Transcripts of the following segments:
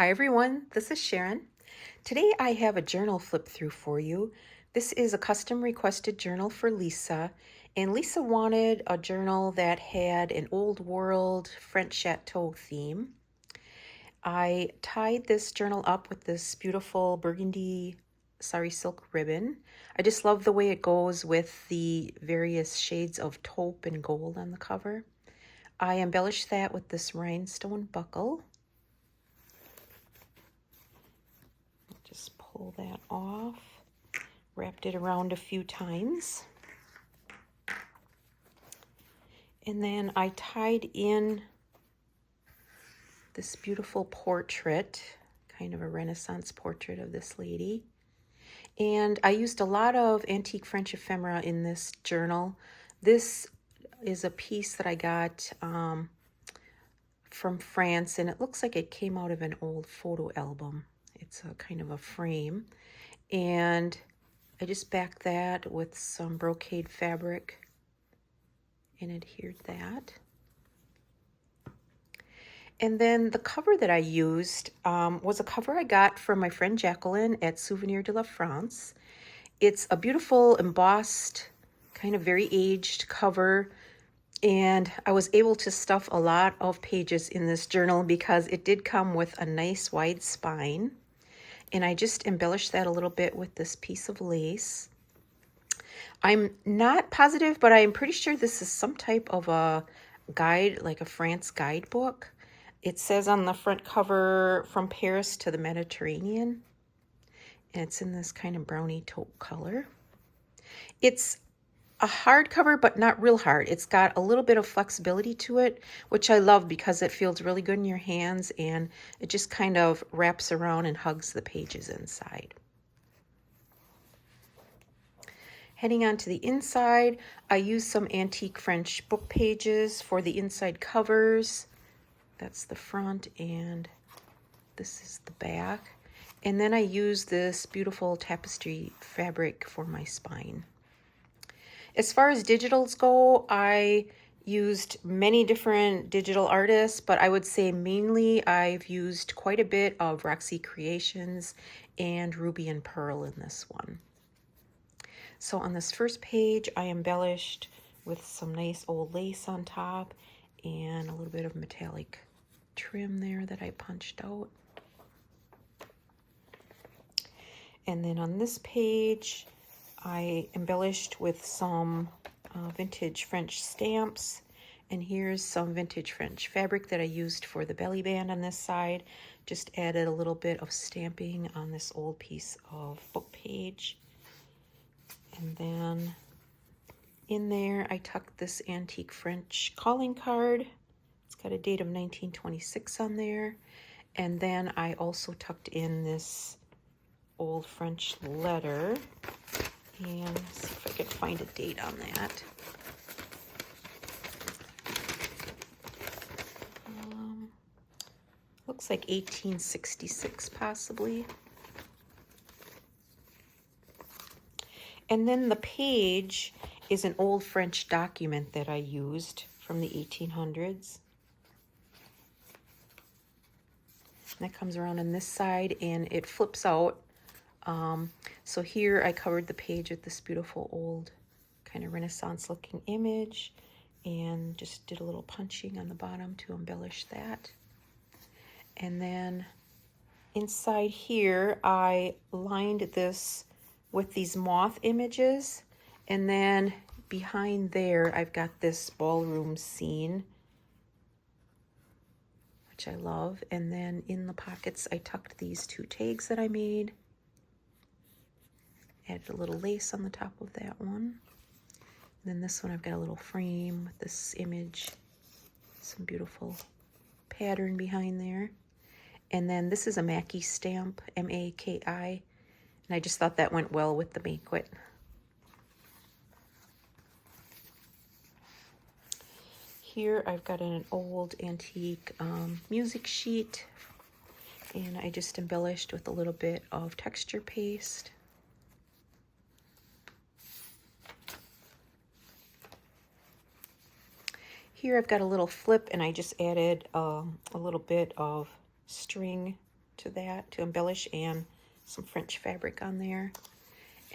Hi everyone, this is Sharon. Today I have a journal flip through for you. This is a custom requested journal for Lisa, and Lisa wanted a journal that had an old world French Chateau theme. I tied this journal up with this beautiful burgundy sari silk ribbon. I just love the way it goes with the various shades of taupe and gold on the cover. I embellished that with this rhinestone buckle. Just pull that off, wrapped it around a few times. And then I tied in this beautiful portrait, kind of a Renaissance portrait of this lady. And I used a lot of antique French ephemera in this journal. This is a piece that I got from France, and it looks like it came out of an old photo album. It's a kind of a frame. And I just backed that with some brocade fabric and adhered that. And then the cover that I used was a cover I got from my friend Jacqueline at Souvenir de la France. It's a beautiful embossed, kind of very aged cover, and I was able to stuff a lot of pages in this journal because it did come with a nice wide spine. And I just embellished that a little bit with this piece of lace. I'm not positive, but I'm pretty sure this is some type of a guide, like a France guidebook. It says on the front cover, "From Paris to the Mediterranean." And it's in this kind of brownie taupe color. It's a hardcover, but not real hard. It's got a little bit of flexibility to it, which I love because it feels really good in your hands, and it just kind of wraps around and hugs the pages inside. Heading on to the inside, I used some antique French book pages for the inside covers. That's the front, and this is the back. And then I used this beautiful tapestry fabric for my spine. As far as digitals go, I used many different digital artists, but I would say mainly I've used quite a bit of Roxy Creations and Ruby and Pearl in this one. So on this first page, I embellished with some nice old lace on top and a little bit of metallic trim there that I punched out. And then on this page, I embellished with some vintage French stamps, and here's some vintage French fabric that I used for the belly band on this side. Just added a little bit of stamping on this old piece of book page. And then in there, I tucked this antique French calling card. It's got a date of 1926 on there. And then I also tucked in this old French letter. And see if I can find a date on that. Looks like 1866 possibly. And then the page is an old French document that I used from the 1800s. And that comes around on this side and it flips out. So here I covered the page with this beautiful old kind of Renaissance looking image and just did a little punching on the bottom to embellish that. And then inside here I lined this with these moth images, and then behind there I've got this ballroom scene, which I love. And then in the pockets I tucked these two tags that I made. Added a little lace on the top of that one. And then this one I've got a little frame with this image, some beautiful pattern behind there. And then this is a Mackie stamp, M-A-K-I, and I just thought that went well with the banquet. Here I've got an old antique music sheet, and I just embellished with a little bit of texture paste. Here I've got a little flip, and I just added a little bit of string to that to embellish, and some French fabric on there.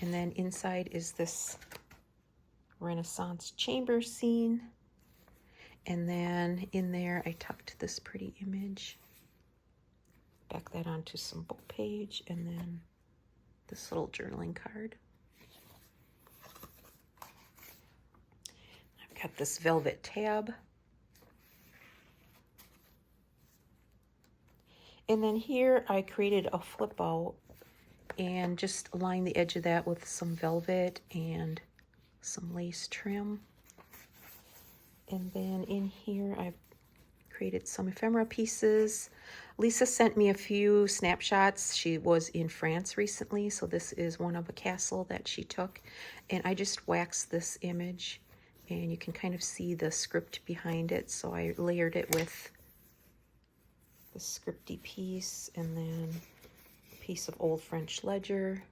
And then inside is this Renaissance chamber scene. And then in there I tucked this pretty image. Back that onto some book page, and then this little journaling card. I've got this velvet tab. And then here I created a flip out and just aligned the edge of that with some velvet and some lace trim. And then in here I've created some ephemera pieces. Lisa sent me a few snapshots. She was in France recently, so this is one of a castle that she took. And I just waxed this image, and you can kind of see the script behind it. So I layered it with the scripty piece and then a piece of old French ledger.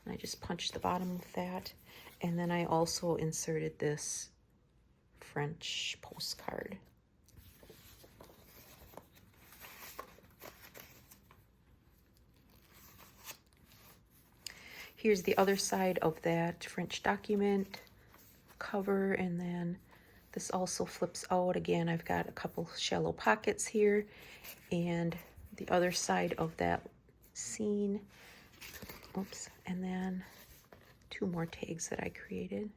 And I just punched the bottom of that. And then I also inserted this French postcard. Here's the other side of that French document cover, and then this also flips out. Again, I've got a couple shallow pockets here, and the other side of that scene. Oops, and then two more tags that I created.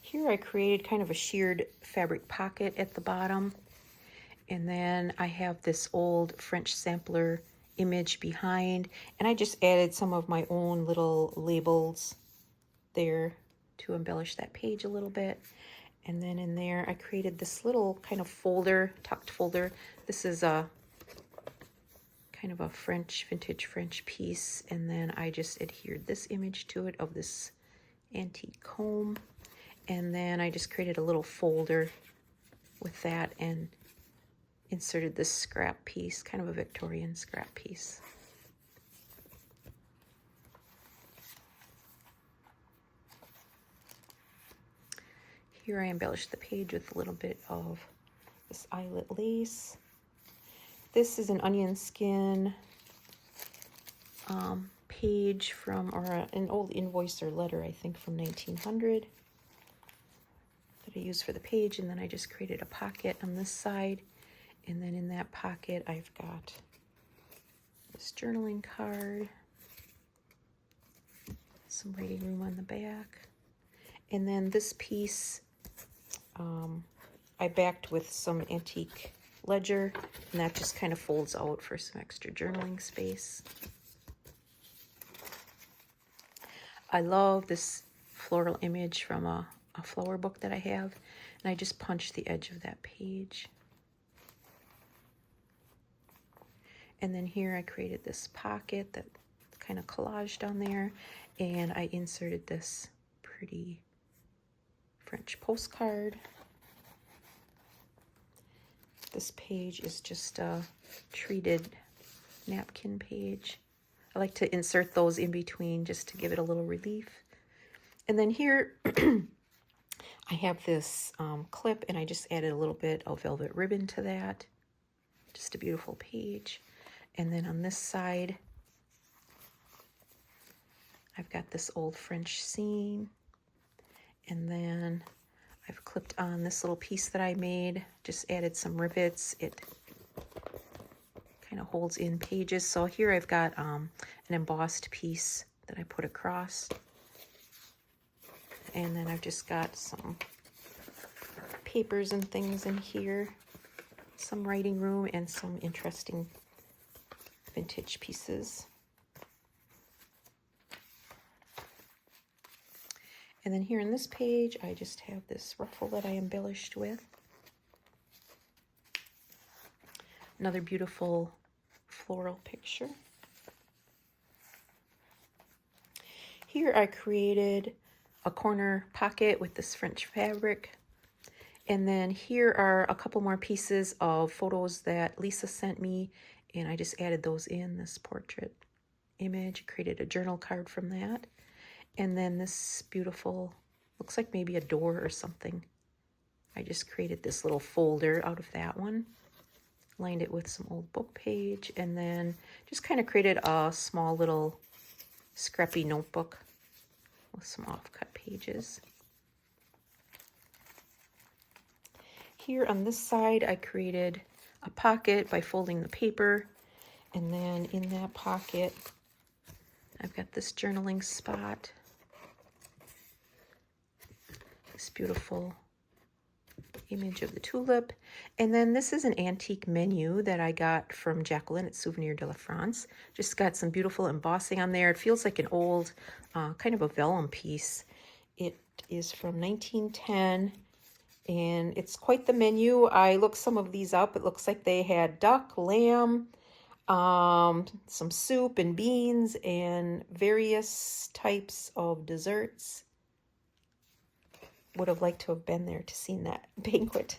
Here I created kind of a sheared fabric pocket at the bottom, and then I have this old French sampler image behind, and I just added some of my own little labels there to embellish that page a little bit. And then in there I created this little kind of folder, tucked folder. This is a kind of a vintage French piece, and then I just adhered this image to it of this antique comb. And then I just created a little folder with that and inserted this scrap piece, kind of a Victorian scrap piece. Here I embellished the page with a little bit of this eyelet lace. This is an onion skin page from, or an old invoice or letter, I think from 1900. I used for the page, and then I just created a pocket on this side, and then in that pocket I've got this journaling card, some writing room on the back, and then this piece I backed with some antique ledger, and that just kind of folds out for some extra journaling space. I love this floral image from a flower book that I have, and I just punched the edge of that page. And then here I created this pocket that kind of collaged on there, and I inserted this pretty French postcard. This page is just a treated napkin page. I like to insert those in between just to give it a little relief. And then here I have this clip, and I just added a little bit of velvet ribbon to that. Just a beautiful page. And then on this side, I've got this old French scene. And then I've clipped on this little piece that I made, just added some rivets. It kind of holds in pages. So here I've got an embossed piece that I put across. And then I've just got some papers and things in here, some writing room, and some interesting vintage pieces. And then here in this page, I just have this ruffle that I embellished with. Another beautiful floral picture. Here I created a corner pocket with this French fabric. And then here are a couple more pieces of photos that Lisa sent me, and I just added those in, this portrait image, created a journal card from that. And then this beautiful, looks like maybe a door or something. I just created this little folder out of that one. Lined it with some old book page, and then just kind of created a small little scrappy notebook with some off-cut pages. Here on this side, I created a pocket by folding the paper, and then in that pocket, I've got this journaling spot, this beautiful image of the tulip, and then this is an antique menu that I got from Jacqueline at Souvenir de la France. Just got some beautiful embossing on there. It feels like an old kind of a vellum piece. It is from 1910, and it's quite the menu. I looked some of these up. It looks like they had duck, lamb, some soup and beans, and various types of desserts. Would have liked to have been there to seen that banquet.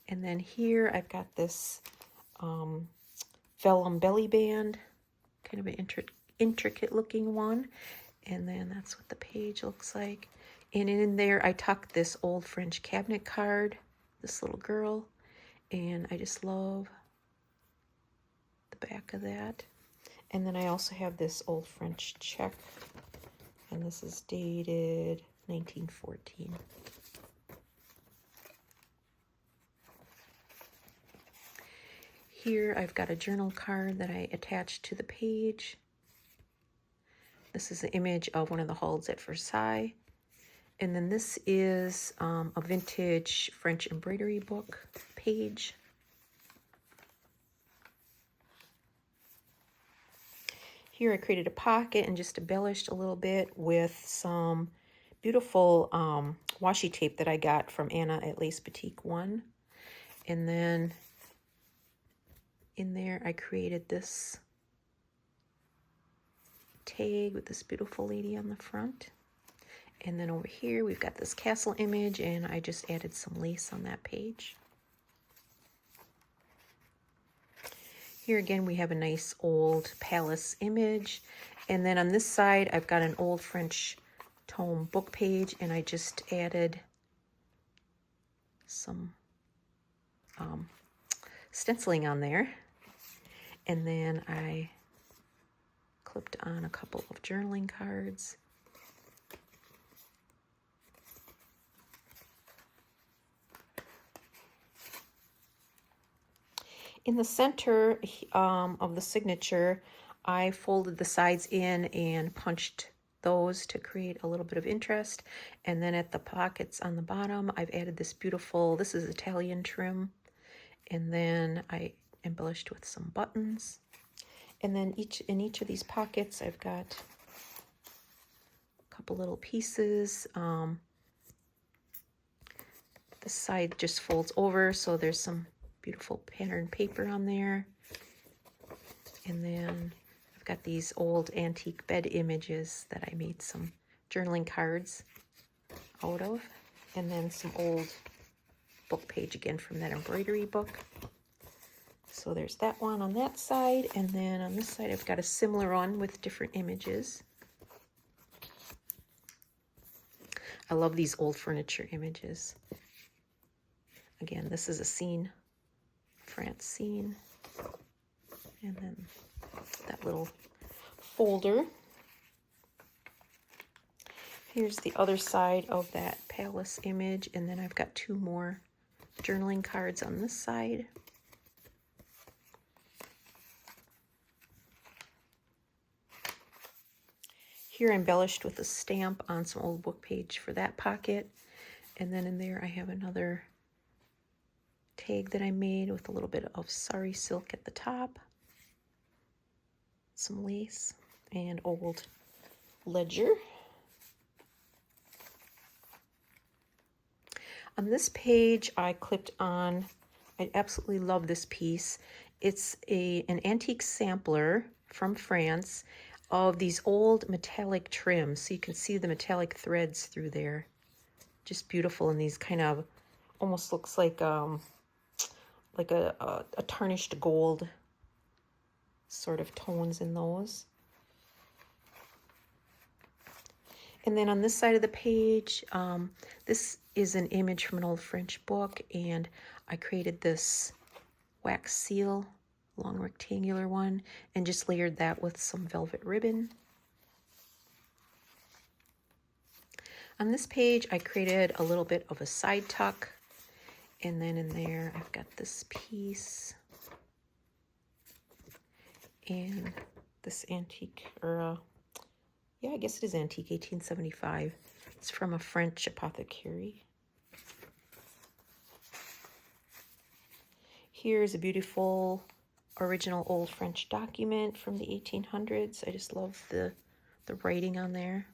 And then here I've got this vellum belly band, kind of an intricate looking one. And then that's what the page looks like. And in there I tucked this old French cabinet card, this little girl. And I just love the back of that. And then I also have this old French check. And this is dated 1914. Here I've got a journal card that I attached to the page. This is an image of one of the halls at Versailles. And then this is a vintage French embroidery book page. Here I created a pocket and just embellished a little bit with some beautiful washi tape that I got from Anna at Lace Boutique 1. And then in there I created this tag with this beautiful lady on the front. And then over here we've got this castle image, and I just added some lace on that page. Here again we have a nice old palace image, and then on this side I've got an old French tome book page, and I just added some stenciling on there, and then I clipped on a couple of journaling cards. In the center of the signature, I folded the sides in and punched those to create a little bit of interest. And then at the pockets on the bottom, I've added this beautiful, this is Italian trim. And then I embellished with some buttons. And then in each of these pockets, I've got a couple little pieces. This side just folds over, so there's some beautiful patterned paper on there. And then I've got these old antique bed images that I made some journaling cards out of. And then some old book page again from that embroidery book. So there's that one on that side. And then on this side I've got a similar one with different images. I love these old furniture images. Again, this is a scene, France scene, and then that little folder. Here's the other side of that palace image, and then I've got two more journaling cards on this side. Here embellished with a stamp on some old book page for that pocket, and then in there I have another tag that I made with a little bit of sari silk at the top, some lace, and old ledger. On this page I clipped on, I absolutely love this piece. It's an antique sampler from France of these old metallic trims, so you can see the metallic threads through there. Just beautiful, and these kind of almost looks like a tarnished gold sort of tones in those. And then on this side of the page, this is an image from an old French book, and I created this wax seal, long rectangular one, and just layered that with some velvet ribbon. On this page, I created a little bit of a side tuck, and then in there, I've got this piece and this antique, or yeah, I guess it is antique, 1875. It's from a French apothecary. Here's a beautiful original old French document from the 1800s. I just love the writing on there.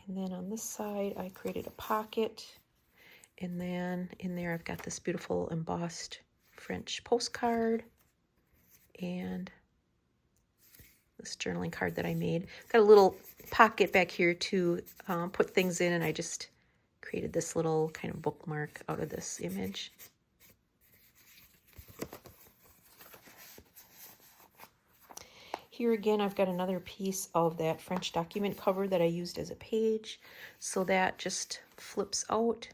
And then on this side, I created a pocket. And then in there, I've got this beautiful embossed French postcard and this journaling card that I made. Got a little pocket back here to put things in, and I just created this little kind of bookmark out of this image. Here again, I've got another piece of that French document cover that I used as a page. So that just flips out,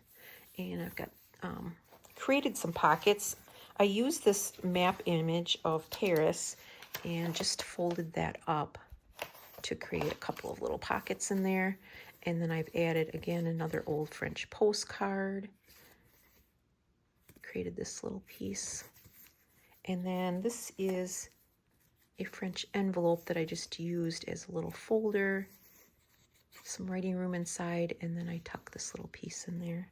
and I've got created some pockets. I used this map image of Paris and just folded that up to create a couple of little pockets in there. And then I've added, again, another old French postcard. Created this little piece. And then this is a French envelope that I just used as a little folder, some writing room inside, and then I tuck this little piece in there.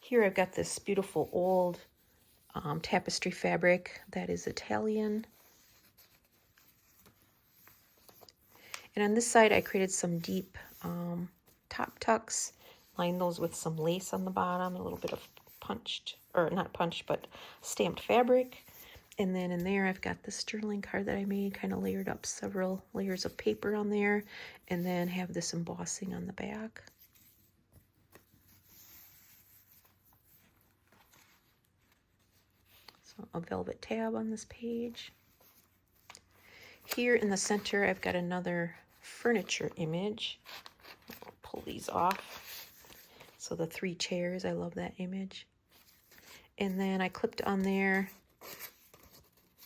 Here I've got this beautiful old tapestry fabric that is Italian. And on this side I created some deep top tucks, lined those with some lace on the bottom, a little bit of punched, or not punched, but stamped fabric. And then in there I've got this journaling card that I made, kind of layered up several layers of paper on there, and then have this embossing on the back. So a velvet tab on this page. Here in the center I've got another furniture image. I'll pull these off. So the 3 chairs, I love that image. And then I clipped on there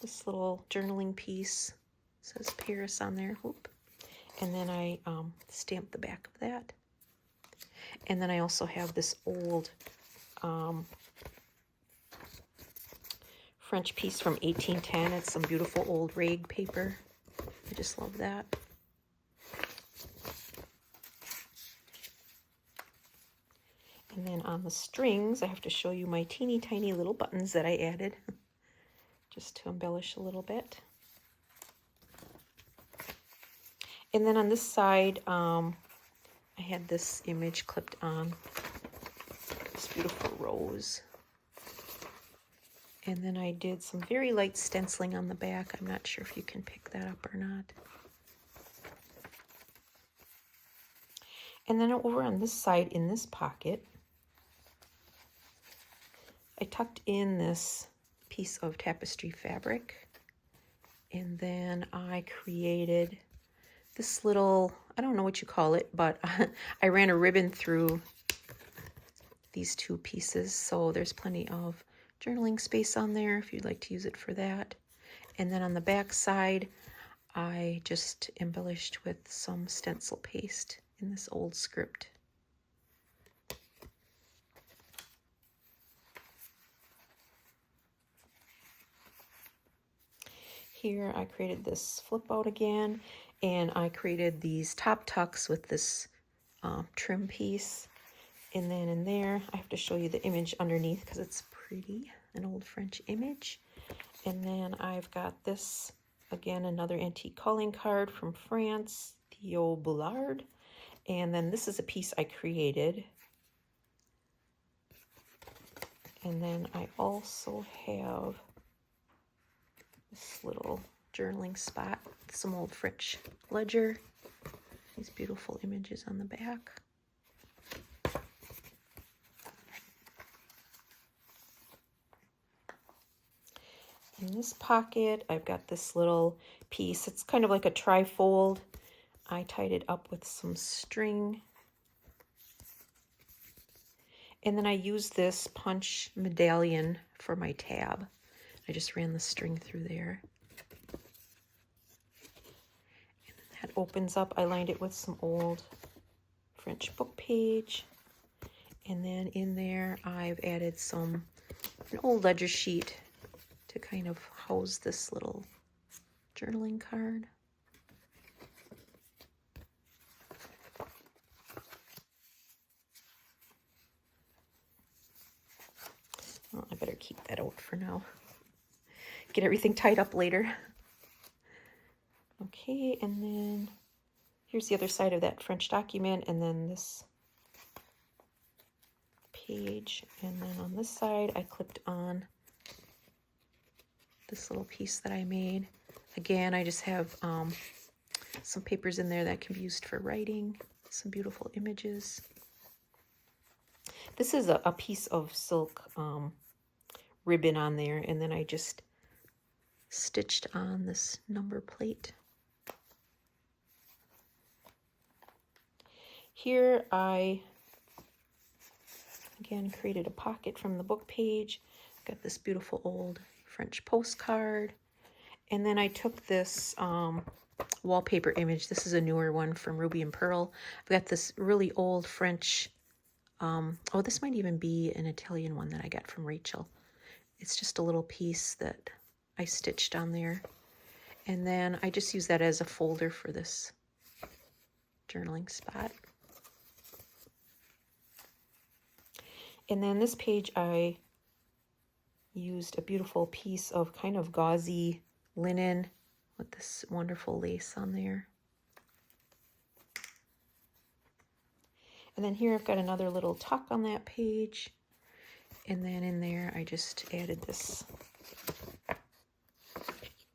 this little journaling piece. It says Paris on there. Whoop. And then I stamped the back of that. And then I also have this old French piece from 1810. It's some beautiful old rag paper. I just love that. And then on the strings, I have to show you my teeny tiny little buttons that I added just to embellish a little bit. And then on this side, I had this image clipped on, this beautiful rose. And then I did some very light stenciling on the back. I'm not sure if you can pick that up or not. And then over on this side, in this pocket, I tucked in this piece of tapestry fabric. And then I created this little, I don't know what you call it, but I ran a ribbon through these 2 pieces. So there's plenty of journaling space on there if you'd like to use it for that. And then on the back side, I just embellished with some stencil paste in this old script. Here I created this flip out again, and I created these top tucks with this trim piece. And then in there, I have to show you the image underneath because it's pretty, an old French image. And then I've got this, again, another antique calling card from France, Theo Boulard. And then this is a piece I created. And then I also have this little journaling spot, some old French ledger. These beautiful images on the back. In this pocket, I've got this little piece. It's kind of like a trifold. I tied it up with some string. And then I used this punch medallion for my tab. I just ran the string through there. And then that opens up. I lined it with some old French book page. And then in there, I've added an old ledger sheet to kind of house this little journaling card. Well, I better keep that out for now. Get everything tied up later. Okay, and then here's the other side of that French document, and then this page. And then on this side, I clipped on this little piece that I made. Again, I just have some papers in there that can be used for writing. Some beautiful images. This is a piece of silk ribbon on there, and then I just stitched on this number plate. Here I, again, created a pocket from the book page. Got this beautiful old French postcard. And then I took this wallpaper image. This is a newer one from Ruby and Pearl. I've got this really old French, oh, this might even be an Italian one that I got from Rachel. It's just a little piece that I stitched on there. And then I just use that as a folder for this journaling spot. And then this page, I used a beautiful piece of kind of gauzy linen with this wonderful lace on there. And then here I've got another little tuck on that page. And then in there, I just added this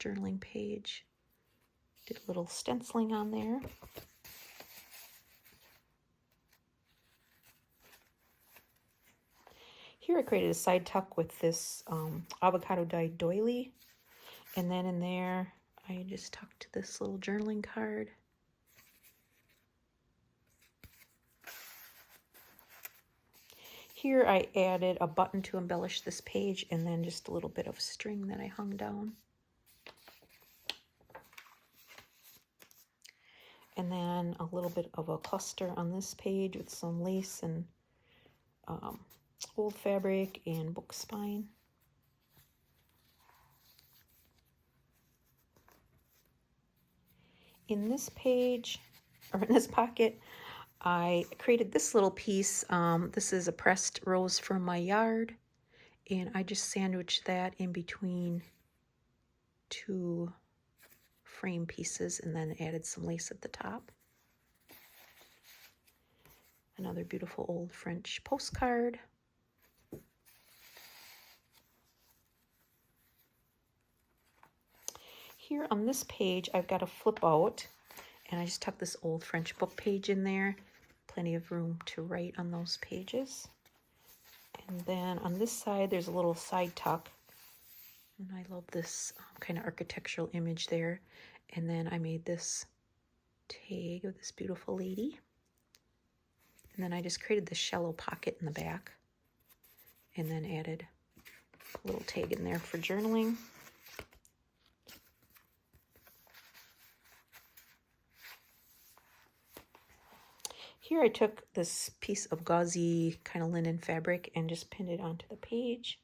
journaling page. Did a little stenciling on there. Here I created a side tuck with this avocado dyed doily. And then in there, I just tucked this little journaling card. Here I added a button to embellish this page, and then just a little bit of string that I hung down. And then a little bit of a cluster on this page with some lace and old fabric and book spine. In this page, or in this pocket, I created this little piece. This is a pressed rose from my yard, and I just sandwiched that in between two frame pieces and then added some lace at the top. Another beautiful old French postcard. Here on this page, I've got a flip out, and I just tucked this old French book page in there. Plenty of room to write on those pages. And then on this side, there's a little side tuck. And I love this kind of architectural image there. And then I made this tag of this beautiful lady. And then I just created this shallow pocket in the back. And then added a little tag in there for journaling. Here I took this piece of gauzy kind of linen fabric and just pinned it onto the page.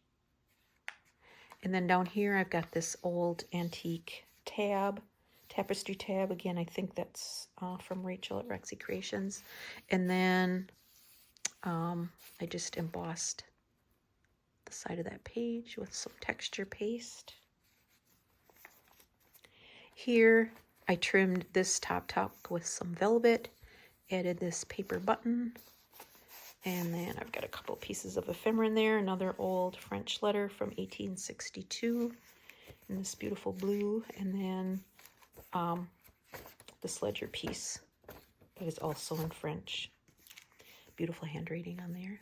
And then down here I've got this old antique tapestry tab. Again, I think that's from Rachel at Rexy Creations. And then I just embossed the side of that page with some texture paste. Here I trimmed this top tuck with some velvet. Added this paper button, and then I've got a couple pieces of ephemera in there, another old French letter from 1862 in this beautiful blue, and then this ledger piece that is also in French. Beautiful handwriting on there.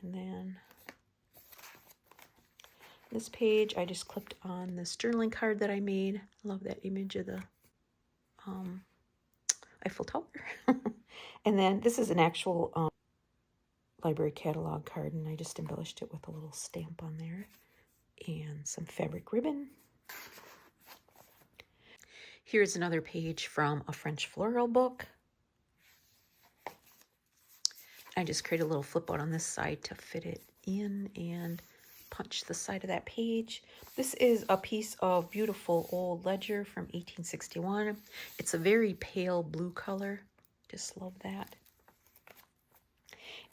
And then this page, I just clipped on this journaling card that I made. I love that image of the Eiffel Tower. And then this is an actual library catalog card, and I just embellished it with a little stamp on there and some fabric ribbon. Here's another page from a French floral book. I just created a little flip out on this side to fit it in and punch the side of that page. This is a piece of beautiful old ledger from 1861. It's a very pale blue color. Just love that.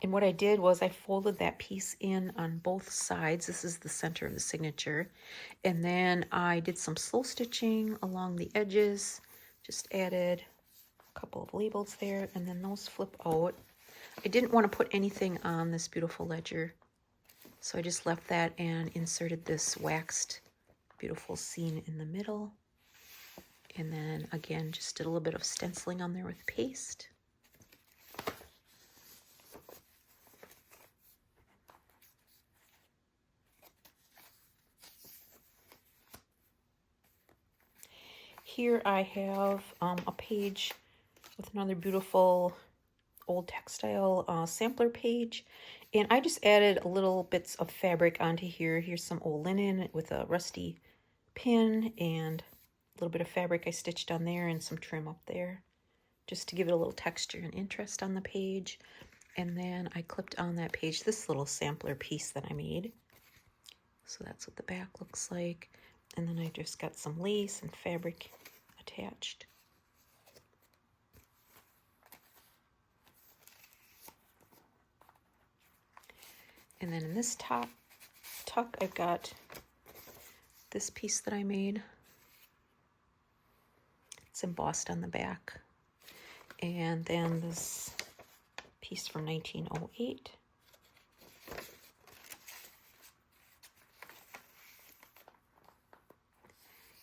And what I did was I folded that piece in on both sides. This is the center of the signature. And then I did some slow stitching along the edges. Just added a couple of labels there, and then those flip out. I didn't want to put anything on this beautiful ledger, so I just left that and inserted this waxed beautiful scene in the middle. And then again, just did a little bit of stenciling on there with paste. Here I have a page with another beautiful old textile sampler page, and I just added a little bits of fabric onto here. Here's some old linen with a rusty pin and a little bit of fabric I stitched on there and some trim up there just to give it a little texture and interest on the page. And then I clipped on that page this little sampler piece that I made. So that's what the back looks like. And then I just got some lace and fabric attached. And then in this top tuck, I've got this piece that I made. It's embossed on the back. And then this piece from 1908.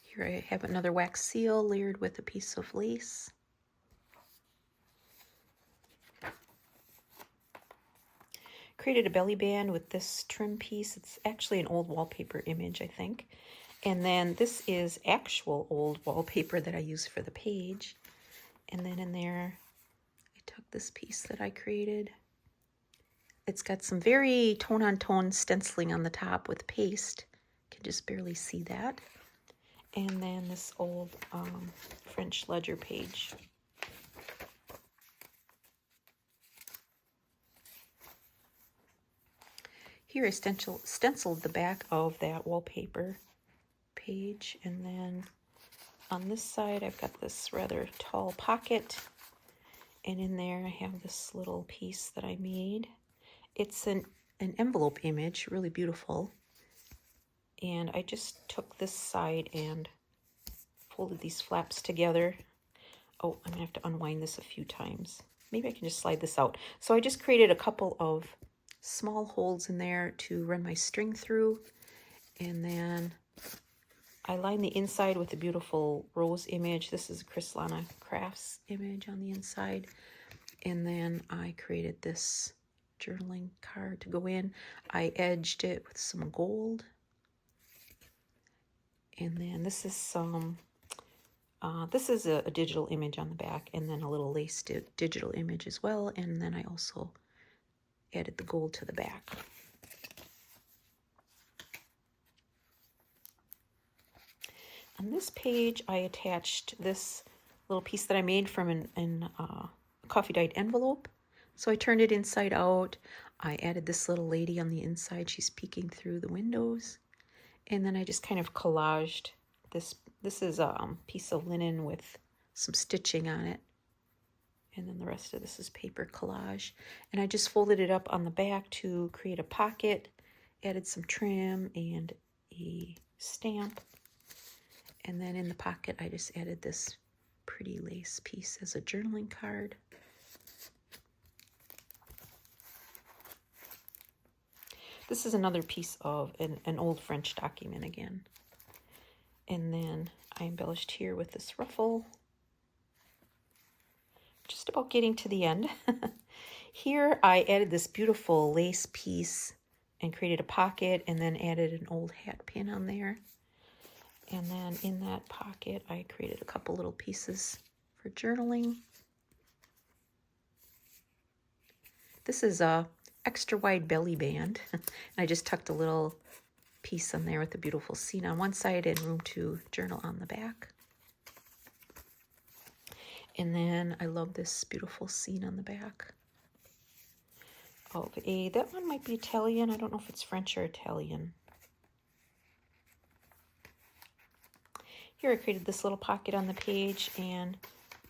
Here I have another wax seal layered with a piece of lace. Created a belly band with this trim piece. It's actually an old wallpaper image, I think. And then this is actual old wallpaper that I use for the page. And then in there, I took this piece that I created. It's got some very tone-on-tone stenciling on the top with paste. You can just barely see that. And then this old French ledger page. Here I stenciled the back of that wallpaper page, and then on this side I've got this rather tall pocket, and in there I have this little piece that I made. It's an envelope image, really beautiful, and I just took this side and folded these flaps together. Oh, I'm gonna have to unwind this a few times. Maybe I can just slide this out. So I just created a couple of small holes in there to run my string through, and then I lined the inside with a beautiful rose image. This is a Chryslana Crafts image on the inside, and then I created this journaling card to go in. I edged it with some gold, and then this is some this is a digital image on the back, and then a little lace digital image as well, and then I also added the gold to the back. On this page, I attached this little piece that I made from a coffee dyed envelope. So I turned it inside out. I added this little lady on the inside. She's peeking through the windows. And then I just kind of collaged this. This is a piece of linen with some stitching on it. And then the rest of this is paper collage. And I just folded it up on the back to create a pocket, added some trim and a stamp. And then in the pocket, I just added this pretty lace piece as a journaling card. This is another piece of an old French document again. And then I embellished here with this ruffle. just about getting to the end. Here I added this beautiful lace piece and created a pocket, and then added an old hat pin on there. And then in that pocket I created a couple little pieces for journaling. This is a extra wide belly band. And I just tucked a little piece on there with a beautiful scene on one side and room to journal on the back. And then I love this beautiful scene on the back. Okay, that one might be Italian. I don't know if it's French or Italian. Here I created this little pocket on the page and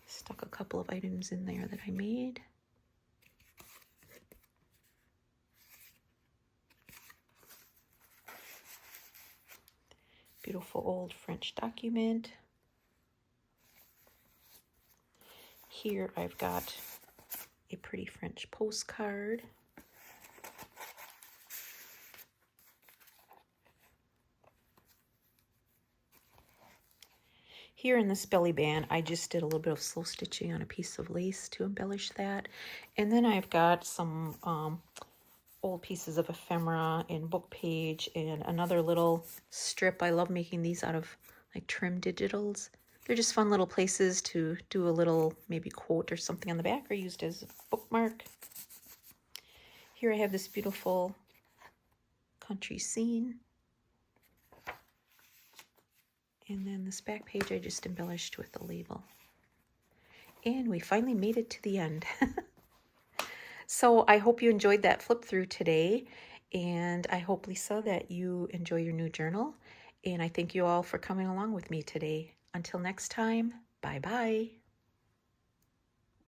stuck a couple of items in there that I made. Beautiful old French document. Here I've got a pretty French postcard. Here in this belly band, I just did a little bit of slow stitching on a piece of lace to embellish that. And then I've got some old pieces of ephemera and book page and another little strip. I love making these out of like trim digitals. They're just fun little places to do a little maybe quote or something on the back, or used as a bookmark. Here I have this beautiful country scene. And then this back page I just embellished with a label. And we finally made it to the end. So I hope you enjoyed that flip through today. And I hope, Lisa, that you enjoy your new journal. And I thank you all for coming along with me today. Until next time, bye-bye.